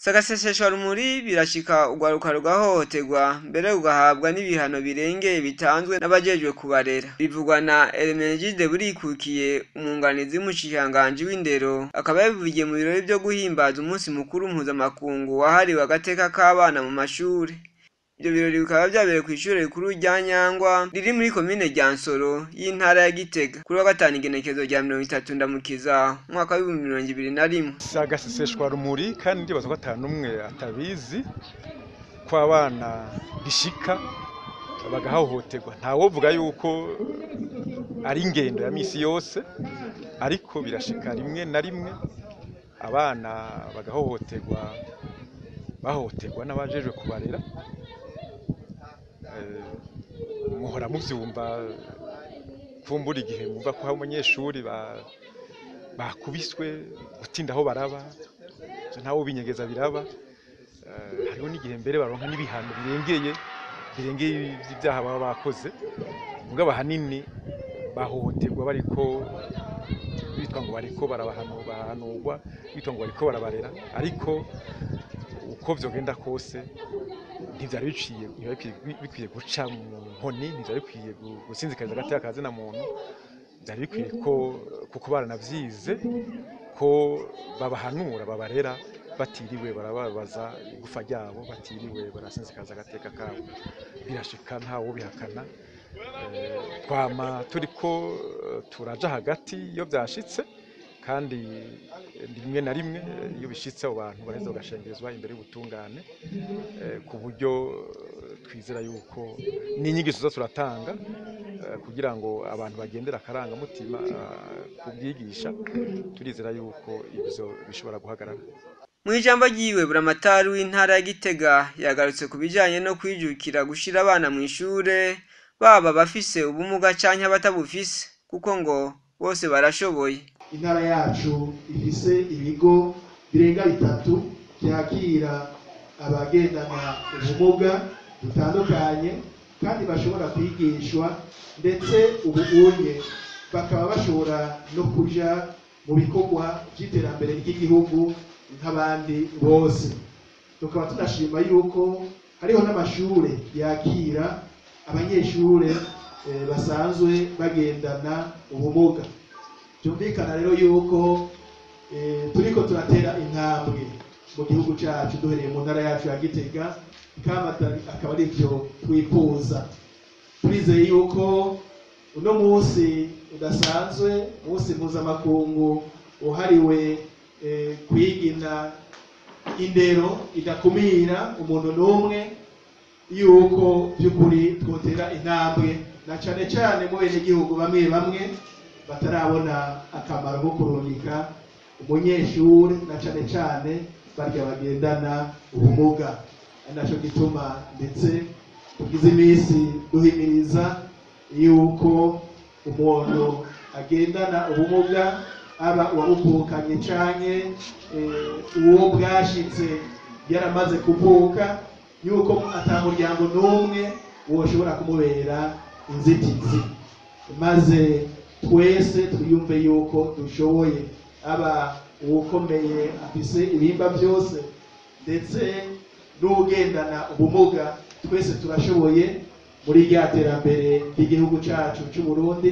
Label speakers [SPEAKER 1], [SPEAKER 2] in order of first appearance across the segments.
[SPEAKER 1] Sagaseseshwa rumuri birashika ugwaruka rugahohoterwa mbere ugahabwa n'ibihano birengeye bitanzwe n'abajejwe kubarera. Bivugwa na Hermenegilde Burikukiye, umwunganizi w'umushikiranganji w'indero, akaba yabivugiye mu birori vyo guhimbaza umunsi mukuru mpuzamakungu wahariwe agateka k'abana mu mashure. Ivyo birori bikaba vyabereye kw'ishure rikuru rya Nyangwa riri muri komine Ryansoro y'intara ya Gitega kuri wa gatanu igenekerezo rya 30 Ndamukiza umwaka wa 2021.
[SPEAKER 2] Sagaseseshwa rumuri kandi ndibaza ko atanumwe atabizi ko abana bishika bagahohoterwa. Ntawovuga yuko ari ingendo ya misi yose, ariko birashika rimwe na rimwe abana bagahohoterwa, bahohoterwa n'abajejwe kubarera. Muhora muvyumva kumbura igihe mumva ko hari umunyeshuri bakubiswe gutinda aho baraba, ntawo binyegeza biraba. Hariho n'igihe mbere baronka n'ibihano birengeye ivyaha baba bakoze. Mugabo ahanini bahohoterwa bariko bitwa ngo bariko barabahanurwa, bitwa ngo bariko barabarera, ariko uko vyogenda kose ntivyari bikwiye guca mu nkoni, ntivyari bikwiye gusinzikariza agateka ka zina muntu. Vyari bikwiye ko kuko baranavyize ko babahanura babarera batiriwe barababaza igufa ryabo, batiriwe barasinzikariza agateka kabo. Birashika ntawo bihakana. Twama turiko turaja hagati iyo vyashitse, kandi rimwe na rimwe iyo bishitse abo bantu baraheza bagashengerezwa imbere y'ubutungane, ku buryo twizera yuko n'inyigisho zo turatanga kugira ngo abantu bagendera akarangamutima kubyigisha. Turizera yuko ivyo bishobora guhagarara.
[SPEAKER 1] Mwijambo ryiwe Buramatari w'intara ya Gitega yagarutse kubijanye no kwijukira gushira abana mu ishure, baba bafise ubumuga canke abatabufise, kuko ngo bose barashoboye.
[SPEAKER 3] Intara yacu ifise ibigo birenga 3 byakira abagendana ubumuga butandukanye, kandi bashobora kwigishwa, ndetse ubunye bakaba bashobora no kuja mu bikorwa by'iterambere ry'igihugu nk'abandi bose. Tukaba tunashima yuko hariho n'amashure yakira abanyeshure basanzwe bagendana ubumuga. Byumvikana rero yuko turiko turatera intambwe mu gihugu cacu duhereye mu ntara yacu ya Gitega, akaba ari byo twifuza. Turizeye yuko uno munsi udasanzwe, umunsi mpuzamakungu uhariwe kwigina indero idakumira umuntu n'umwe, yuko by'ukuri twotera intambwe, na cane cane mu benegihugu bamwe bamwe batarabona akamaro ko kurungika umunyeshure, na cane cane barya bagendana ubumuga. Naco gituma ndetse tugize imisi duhimiriza yuko umuntu agendana ubumuga, aba uwabuvukanye canke uwo bwashitse yaramaze kuvuka, yuko atamuryango n'umwe woshobora kumubera inzitizi, maze twese twiyumve yuko dushoboye, aba uwukomeye afise ibimba byose ndetse n'ugendana ubumuga, twese turashoboye muri rya terambere ry'igihugu cacu c'u Burundi,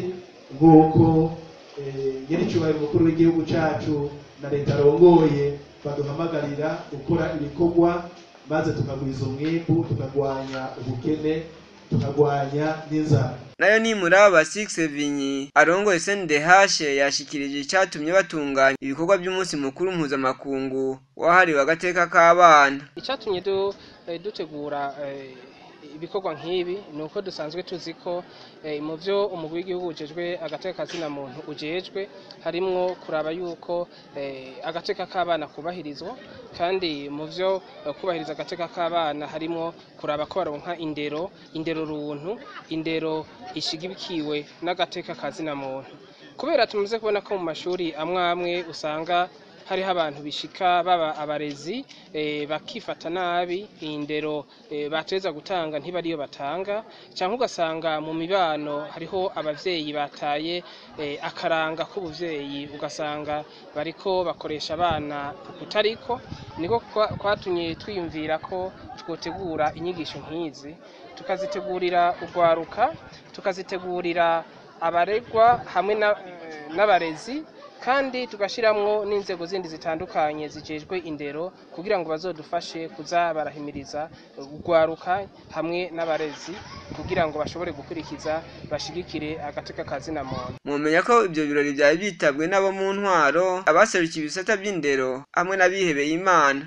[SPEAKER 3] nk'uko nyiricubahiro umukuru w'igihugu cacu na leta arongoye baduhamagarira gukora ibikorwa, maze tukagwiza umwimbu, tukagwanya ubukene, tukagwanya n'inzara.
[SPEAKER 1] Nayo ni Muraba Vinyi arongoye SNDH yashikirije icatumye batunganya ibikorwa by'umunsi mukuru mpuzamakungu wahariwe agateka k'abana.
[SPEAKER 4] Icatumye dutegura ibikorwa nk'ibi nuko dusanzwe tuzi ko mu byo umugwi w'igihugu ujejwe agateka kazina muntu ujejwe harimwo kuraba yuko agateka k'abana kubahirizwa, kandi mu byo kubahiriza agateka k'abana harimwo kuraba ko baronka indero runtu, indero ishigikiwe n'agateka kazina muntu. Kubera tumaze kubona ko mu mashuri amwe usanga hariho abantu bishika baba abarezi bakifata nabi, indero bateza gutanga ntibariyo batanga, cyangwa ugasanga mu mibano hariho abavyeyi bataye akaranga k'ubuvyeyi, ugasanga bariko bakoresha abana kutariko. niko kwatumye twiyumvira ko twotegura inyigisho nk'izi tukazitegurira urwaruka, tukazitegurira abaregwa hamwe n'abarezi, kandi tugashiramwo n'inzego zindi zitandukanye zijejwe indero kugira ngo bazodufashe kuza barahimiriza urwaruka hamwe n'abarezi kugira ngo bashobore gukurikiza bashigikire agateka kazina muntu.
[SPEAKER 1] Mumenya ko ibyo birori byari byitabwe n'abo mu ntwaro, abaserukiye ibisata by'indero hamwe n'abihebeye Imana.